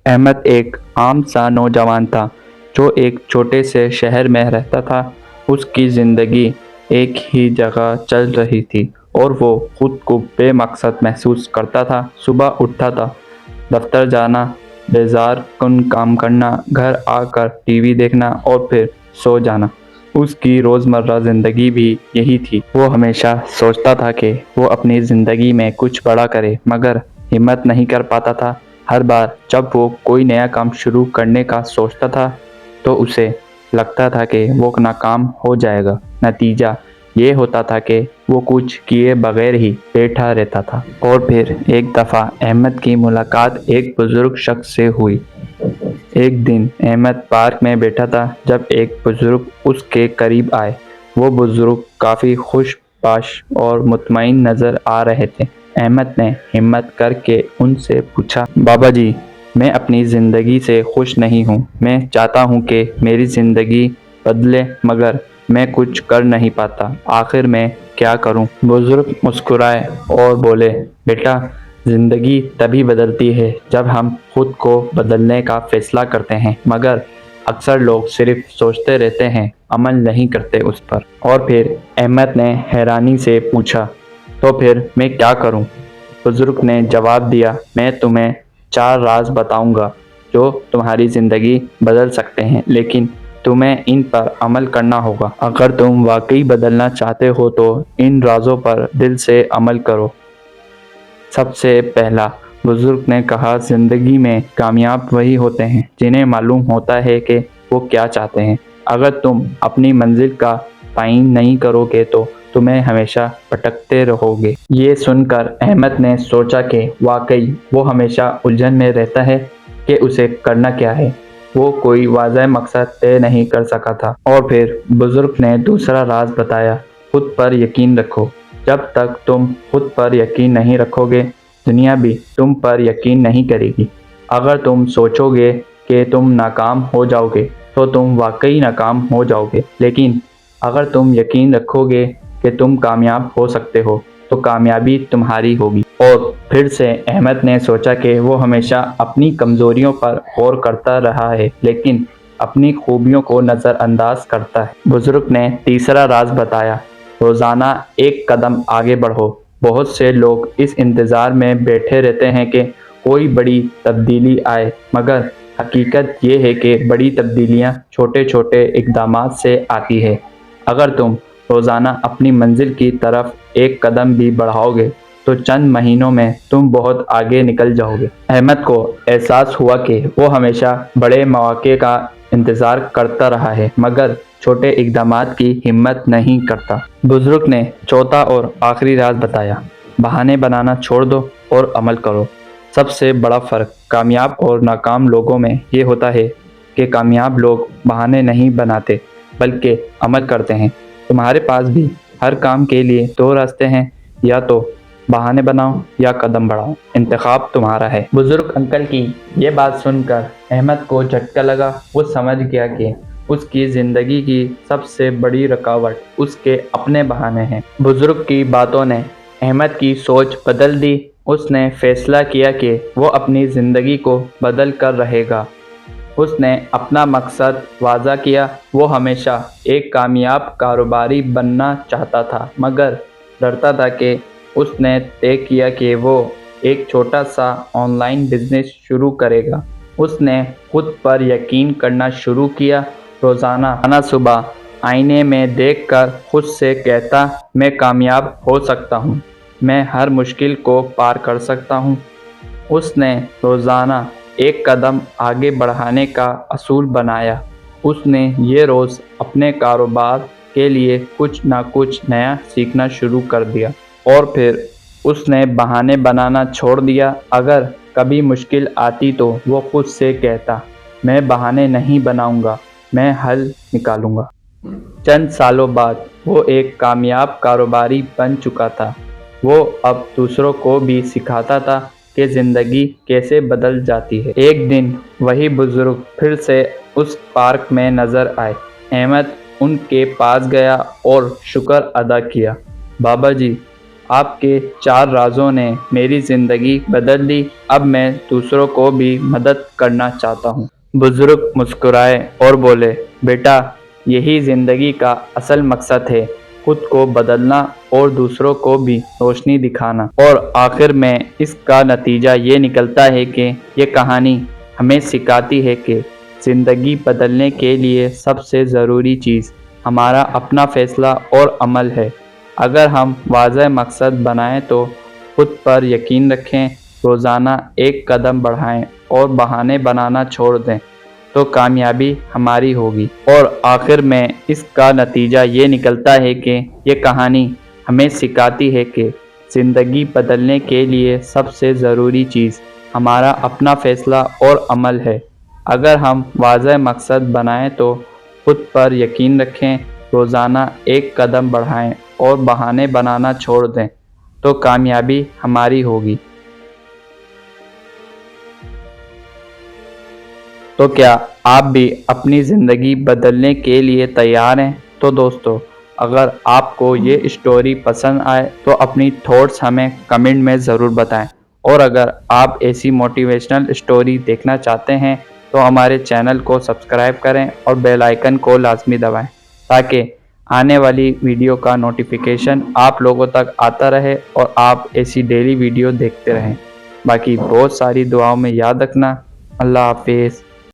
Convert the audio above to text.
अहमद एक आम सा नौजवान था जो एक छोटे से शहर में रहता था। उसकी ज़िंदगी एक ही जगह चल रही थी और वो खुद को बेमकसद महसूस करता था। सुबह उठता था, दफ्तर जाना, बेजार कुन काम करना, घर आकर टीवी देखना और फिर सो जाना। उसकी रोज़मर्रा ज़िंदगी भी यही थी। वो हमेशा सोचता था कि वो अपनी ज़िंदगी में कुछ बड़ा करे, मगर हिम्मत नहीं कर पाता था। हर बार जब वो कोई नया काम शुरू करने का सोचता था तो उसे लगता था कि वो नाकाम हो जाएगा। नतीजा ये होता था कि वो कुछ किए बगैर ही बैठा रहता था। और फिर एक दफ़ा अहमद की मुलाकात एक बुज़ुर्ग शख्स से हुई। एक दिन अहमद पार्क में बैठा था जब एक बुज़ुर्ग उसके करीब आए। वो बुज़ुर्ग काफ़ी खुशबाश और मुतमईन नज़र आ रहे थे। अहमद ने हिम्मत करके उनसे पूछा, बाबा जी, मैं अपनी ज़िंदगी से खुश नहीं हूँ। मैं चाहता हूँ कि मेरी ज़िंदगी बदले, मगर मैं कुछ कर नहीं पाता। आखिर मैं क्या करूँ? बुज़ुर्ग मुस्कुराए और बोले, बेटा, ज़िंदगी तभी बदलती है जब हम खुद को बदलने का फ़ैसला करते हैं, मगर अक्सर लोग सिर्फ सोचते रहते हैं, अमल नहीं करते उस पर। और फिर अहमद ने हैरानी से पूछा, तो फिर मैं क्या करूं? बुज़ुर्ग ने जवाब दिया, मैं तुम्हें 4 राज बताऊंगा जो तुम्हारी ज़िंदगी बदल सकते हैं, लेकिन तुम्हें इन पर अमल करना होगा। अगर तुम वाकई बदलना चाहते हो तो इन राज़ों पर दिल से अमल करो। सबसे पहला, बुजुर्ग ने कहा, जिंदगी में कामयाब वही होते हैं जिन्हें मालूम होता है कि वो क्या चाहते हैं। अगर तुम अपनी मंजिल का तयन नहीं करोगे तो तुम्हें हमेशा भटकते रहोगे। ये सुनकर अहमद ने सोचा कि वाकई वो हमेशा उलझन में रहता है कि उसे करना क्या है। वो कोई वाज़ेह मकसद तय नहीं कर सका था। और फिर बुजुर्ग ने दूसरा राज बताया, खुद पर यकीन रखो। जब तक तुम खुद पर यकीन नहीं रखोगे, दुनिया भी तुम पर यकीन नहीं करेगी। अगर तुम सोचोगे कि तुम नाकाम हो जाओगे तो तुम वाकई नाकाम हो जाओगे, लेकिन अगर तुम यकीन रखोगे कि तुम कामयाब हो सकते हो तो कामयाबी तुम्हारी होगी। और फिर से अहमद ने सोचा कि वो हमेशा अपनी कमज़ोरियों पर गौर करता रहा है, लेकिन अपनी खूबियों को नज़रअंदाज करता है। बुजुर्ग ने तीसरा राज बताया, रोज़ाना एक कदम आगे बढ़ो। बहुत से लोग इस इंतज़ार में बैठे रहते हैं कि कोई बड़ी तब्दीली आए, मगर हकीकत ये है कि बड़ी तब्दीलियाँ छोटे छोटे इक़दामात से आती है। अगर तुम रोज़ाना अपनी मंजिल की तरफ एक कदम भी बढ़ाओगे तो चंद महीनों में तुम बहुत आगे निकल जाओगे। अहमद को एहसास हुआ कि वो हमेशा बड़े मौके का इंतज़ार करता रहा है, मगर छोटे इक़दामात की हिम्मत नहीं करता। बुजुर्ग ने चौथा और आखिरी राज बताया, बहाने बनाना छोड़ दो और अमल करो। सबसे बड़ा फ़र्क कामयाब और नाकाम लोगों में ये होता है कि कामयाब लोग बहाने नहीं बनाते बल्कि अमल करते हैं। तुम्हारे पास भी हर काम के लिए 2 रास्ते हैं, या तो बहाने बनाओ या कदम बढ़ाओ। इंतखाब तुम्हारा है। बुजुर्ग अंकल की ये बात सुनकर अहमद को झटका लगा। वो समझ गया कि उसकी ज़िंदगी की सबसे बड़ी रुकावट उसके अपने बहाने हैं। बुजुर्ग की बातों ने अहमद की सोच बदल दी। उसने फैसला किया कि वो अपनी ज़िंदगी को बदल कर रहेगा। उसने अपना मकसद वाज़ा किया। वो हमेशा एक कामयाब कारोबारी बनना चाहता था, मगर डरता था कि उसने तय किया कि वो एक छोटा सा ऑनलाइन बिजनेस शुरू करेगा। उसने खुद पर यकीन करना शुरू किया। रोज़ाना सुबह आईने में देखकर खुद से कहता, मैं कामयाब हो सकता हूँ, मैं हर मुश्किल को पार कर सकता हूँ। उसने रोज़ाना एक कदम आगे बढ़ाने का असूल बनाया। उसने ये रोज़ अपने कारोबार के लिए कुछ ना कुछ नया सीखना शुरू कर दिया। और फिर उसने बहाने बनाना छोड़ दिया। अगर कभी मुश्किल आती तो वो खुद से कहता, मैं बहाने नहीं बनाऊंगा, मैं हल निकालूंगा। चंद सालों बाद वो एक कामयाब कारोबारी बन चुका था। वो अब दूसरों को भी सिखाता था कि ज़िंदगी कैसे बदल जाती है। एक दिन वही बुज़ुर्ग फिर से उस पार्क में नज़र आए। अहमद उनके पास गया और शुक्र अदा किया, बाबा जी, آپ کے 4 رازوں نے میری زندگی بدل دی، اب میں دوسروں کو بھی مدد کرنا چاہتا ہوں۔ بزرگ مسکرائے اور بولے، بیٹا، یہی زندگی کا اصل مقصد ہے، خود کو بدلنا اور دوسروں کو بھی روشنی دکھانا۔ اور آخر میں اس کا نتیجہ یہ نکلتا ہے کہ یہ کہانی ہمیں سکھاتی ہے کہ زندگی بدلنے کے لیے سب سے ضروری چیز ہمارا اپنا فیصلہ اور عمل ہے۔ اگر ہم واضح مقصد بنائیں تو خود پر یقین رکھیں، روزانہ ایک قدم بڑھائیں اور بہانے بنانا چھوڑ دیں تو کامیابی ہماری ہوگی۔ اور آخر میں اس کا نتیجہ یہ نکلتا ہے کہ یہ کہانی ہمیں سکھاتی ہے کہ زندگی بدلنے کے لیے سب سے ضروری چیز ہمارا اپنا فیصلہ اور عمل ہے۔ اگر ہم واضح مقصد بنائیں تو خود پر یقین رکھیں، روزانہ ایک قدم بڑھائیں اور بہانے بنانا چھوڑ دیں تو کامیابی ہماری ہوگی۔ تو کیا آپ بھی اپنی زندگی بدلنے کے لیے تیار ہیں؟ تو دوستو، اگر آپ کو یہ اسٹوری پسند آئے تو اپنی تھاٹس ہمیں کمنٹ میں ضرور بتائیں، اور اگر آپ ایسی موٹیویشنل اسٹوری دیکھنا چاہتے ہیں تو ہمارے چینل کو سبسکرائب کریں اور بیل آئیکن کو لازمی دبائیں تاکہ آنے والی ویڈیو کا نوٹیفیکیشن آپ لوگوں تک آتا رہے اور آپ ایسی ڈیلی ویڈیو دیکھتے رہیں۔ باقی بہت ساری دعاؤں میں یاد رکھنا۔ اللہ حافظ۔